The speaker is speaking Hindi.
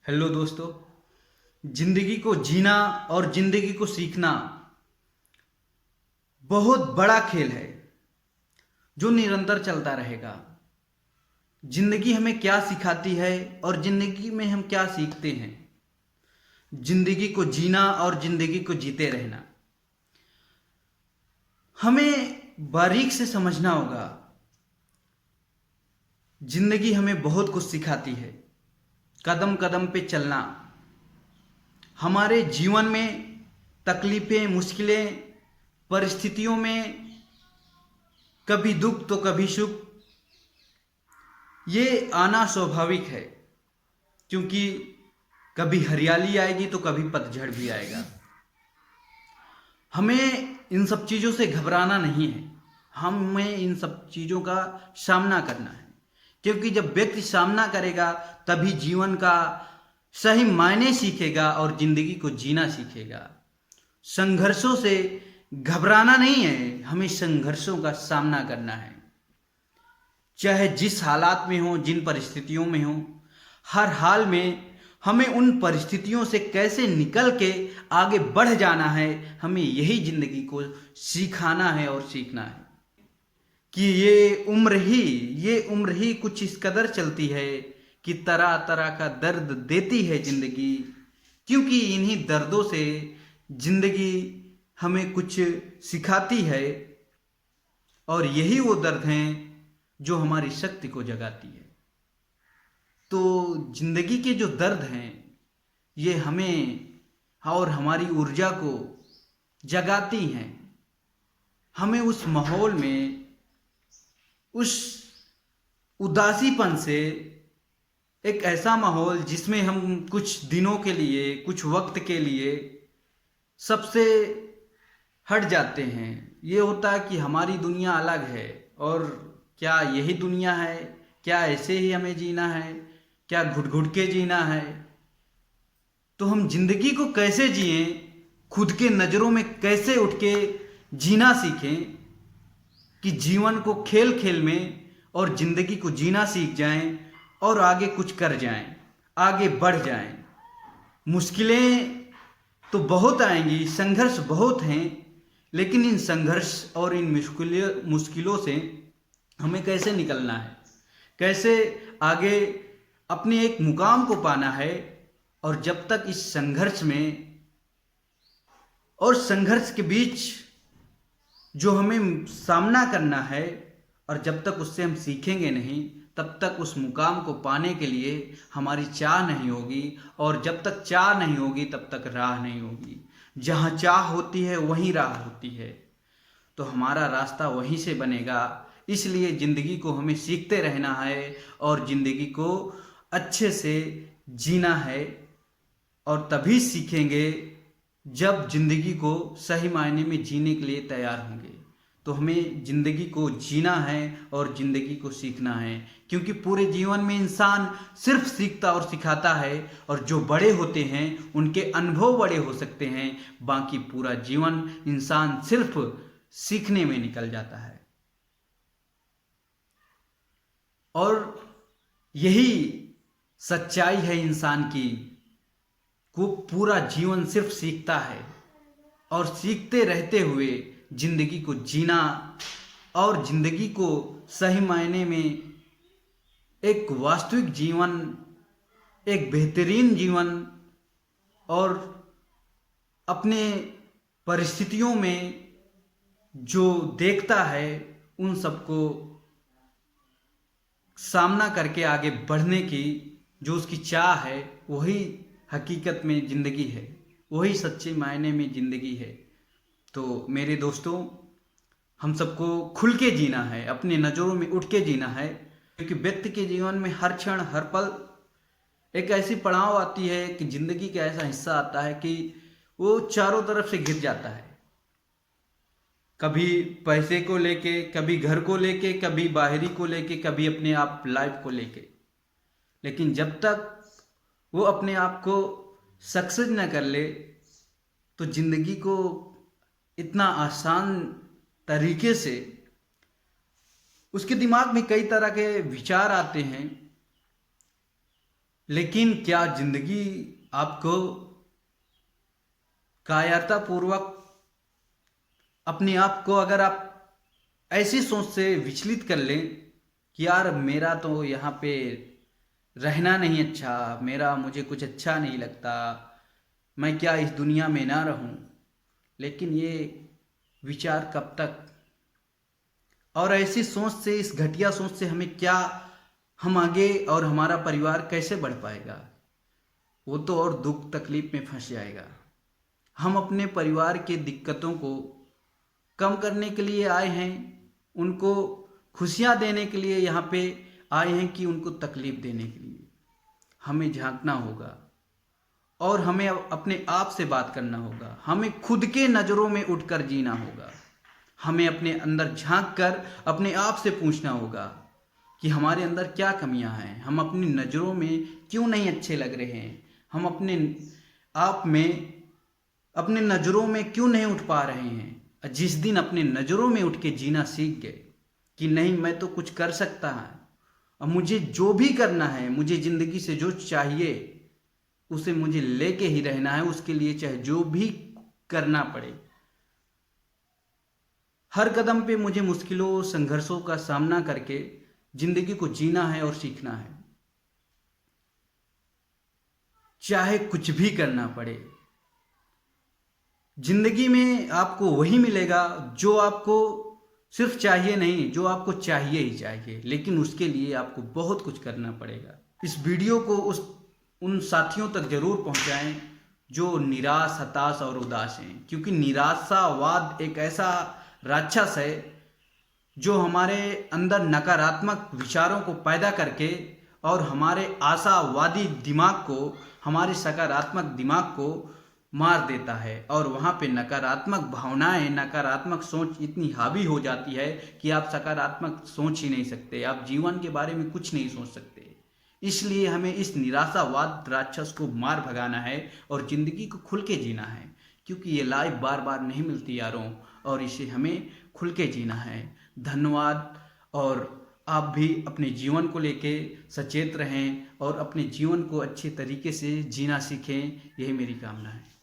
हेलो दोस्तों। जिंदगी को जीना और जिंदगी को सीखना बहुत बड़ा खेल है जो निरंतर चलता रहेगा। जिंदगी हमें क्या सिखाती है और जिंदगी में हम क्या सीखते हैं। जिंदगी को जीना और जिंदगी को जीते रहना हमें बारीक से समझना होगा। जिंदगी हमें बहुत कुछ सिखाती है। कदम कदम पे चलना, हमारे जीवन में तकलीफें, मुश्किलें, परिस्थितियों में कभी दुख तो कभी सुख, ये आना स्वाभाविक है। क्योंकि कभी हरियाली आएगी तो कभी पतझड़ भी आएगा। हमें इन सब चीज़ों से घबराना नहीं है, हमें इन सब चीज़ों का सामना करना है। क्योंकि जब व्यक्ति सामना करेगा तभी जीवन का सही मायने सीखेगा और जिंदगी को जीना सीखेगा। संघर्षों से घबराना नहीं है, हमें संघर्षों का सामना करना है। चाहे जिस हालात में हो, जिन परिस्थितियों में हो, हर हाल में हमें उन परिस्थितियों से कैसे निकल के आगे बढ़ जाना है, हमें यही जिंदगी को सिखाना है और सीखना है। कि ये उम्र ही कुछ इस कदर चलती है कि तरह तरह का दर्द देती है जिंदगी। क्योंकि इन्हीं दर्दों से जिंदगी हमें कुछ सिखाती है और यही वो दर्द हैं जो हमारी शक्ति को जगाती है। तो जिंदगी के जो दर्द हैं ये हमें और हमारी ऊर्जा को जगाती हैं। हमें उस माहौल में, उस उदासीपन से, एक ऐसा माहौल जिसमें हम कुछ दिनों के लिए, कुछ वक्त के लिए सबसे हट जाते हैं। ये होता है कि हमारी दुनिया अलग है और क्या यही दुनिया है, क्या ऐसे ही हमें जीना है, क्या घुट घुट के जीना है। तो हम जिंदगी को कैसे जिएं, खुद के नज़रों में कैसे उठ के जीना सीखें कि जीवन को खेल खेल में और जिंदगी को जीना सीख जाएं और आगे कुछ कर जाएं, आगे बढ़ जाएं। मुश्किलें तो बहुत आएंगी, संघर्ष बहुत हैं, लेकिन इन संघर्ष और इन मुश्किलों से हमें कैसे निकलना है, कैसे आगे अपने एक मुकाम को पाना है। और जब तक इस संघर्ष में और संघर्ष के बीच जो हमें सामना करना है, और जब तक उससे हम सीखेंगे नहीं तब तक उस मुकाम को पाने के लिए हमारी चाह नहीं होगी। और जब तक चाह नहीं होगी तब तक राह नहीं होगी। जहाँ चाह होती है वहीं राह होती है, तो हमारा रास्ता वहीं से बनेगा। इसलिए ज़िंदगी को हमें सीखते रहना है और ज़िंदगी को अच्छे से जीना है। और तभी सीखेंगे जब जिंदगी को सही मायने में जीने के लिए तैयार होंगे। तो हमें जिंदगी को जीना है और जिंदगी को सीखना है। क्योंकि पूरे जीवन में इंसान सिर्फ सीखता और सिखाता है, और जो बड़े होते हैं उनके अनुभव बड़े हो सकते हैं, बाकी पूरा जीवन इंसान सिर्फ सीखने में निकल जाता है। और यही सच्चाई है इंसान की, को पूरा जीवन सिर्फ सीखता है और सीखते रहते हुए जिंदगी को जीना और जिंदगी को सही मायने में एक वास्तविक जीवन, एक बेहतरीन जीवन, और अपने परिस्थितियों में जो देखता है उन सबको सामना करके आगे बढ़ने की जो उसकी चाह है, वही हकीकत में ज़िंदगी है, वही सच्चे मायने में ज़िंदगी है। तो मेरे दोस्तों, हम सबको खुल के जीना है, अपने नज़रों में उठ के जीना है। क्योंकि व्यक्ति के जीवन में हर क्षण, हर पल एक ऐसी पड़ाव आती है कि ज़िंदगी का ऐसा हिस्सा आता है कि वो चारों तरफ से घिर जाता है। कभी पैसे को लेके, कभी घर को लेके, कभी बाहरी को लेके, कभी अपने आप लाइफ को लेके। लेकिन जब तक वो अपने आप को सक्सेस न कर ले तो ज़िंदगी को इतना आसान तरीके से, उसके दिमाग में कई तरह के विचार आते हैं लेकिन क्या जिंदगी आपको कायरतापूर्वक अपने आप को अगर आप ऐसी सोच से विचलित कर लें कि यार मेरा तो यहाँ पे रहना नहीं अच्छा, मेरा मुझे कुछ अच्छा नहीं लगता, मैं क्या इस दुनिया में ना रहूं। लेकिन ये विचार कब तक? और ऐसी सोच से, इस घटिया सोच से हमें क्या, हम आगे और हमारा परिवार कैसे बढ़ पाएगा? वो तो और दुख तकलीफ में फंस जाएगा। हम अपने परिवार के दिक्कतों को कम करने के लिए आए हैं, उनको खुशियां देने के लिए यहाँ पे आए हैं कि उनको तकलीफ देने के लिए? हमें झांकना होगा और हमें अपने आप से बात करना होगा। हमें खुद के नज़रों में उठकर जीना होगा। हमें अपने अंदर झांक कर अपने आप से पूछना होगा कि हमारे अंदर क्या कमियां हैं, हम अपनी नज़रों में क्यों नहीं अच्छे लग रहे हैं, हम अपने आप में, अपने नज़रों में क्यों नहीं उठ पा रहे हैं। जिस दिन अपने नज़रों में उठ के जीना सीख गए कि नहीं, मैं तो कुछ कर सकता है, अब मुझे जो भी करना है, मुझे ज़िंदगी से जो चाहिए उसे मुझे लेके ही रहना है, उसके लिए चाहे जो भी करना पड़े। हर कदम पे मुझे मुश्किलों, संघर्षों का सामना करके जिंदगी को जीना है और सीखना है, चाहे कुछ भी करना पड़े। जिंदगी में आपको वही मिलेगा जो आपको सिर्फ चाहिए नहीं, जो आपको चाहिए ही चाहिए, लेकिन उसके लिए आपको बहुत कुछ करना पड़ेगा। इस वीडियो को उन साथियों तक जरूर पहुंचाएं जो निराश, हताश और उदास हैं, क्योंकि निराशावाद एक ऐसा राक्षस है जो हमारे अंदर नकारात्मक विचारों को पैदा करके और हमारे आशावादी दिमाग को, हमारे सकारात्मक दिमाग को मार देता है। और वहाँ पे नकारात्मक भावनाएं, नकारात्मक सोच इतनी हावी हो जाती है कि आप सकारात्मक सोच ही नहीं सकते, आप जीवन के बारे में कुछ नहीं सोच सकते। इसलिए हमें इस निराशावाद राक्षस को मार भगाना है और ज़िंदगी को खुल के जीना है, क्योंकि ये लाइफ बार बार नहीं मिलती यारों, और इसे हमें खुल के जीना है। धन्यवाद। और आप भी अपने जीवन को लेके सचेत रहें और अपने जीवन को अच्छे तरीके से जीना सीखें, यही मेरी कामना है।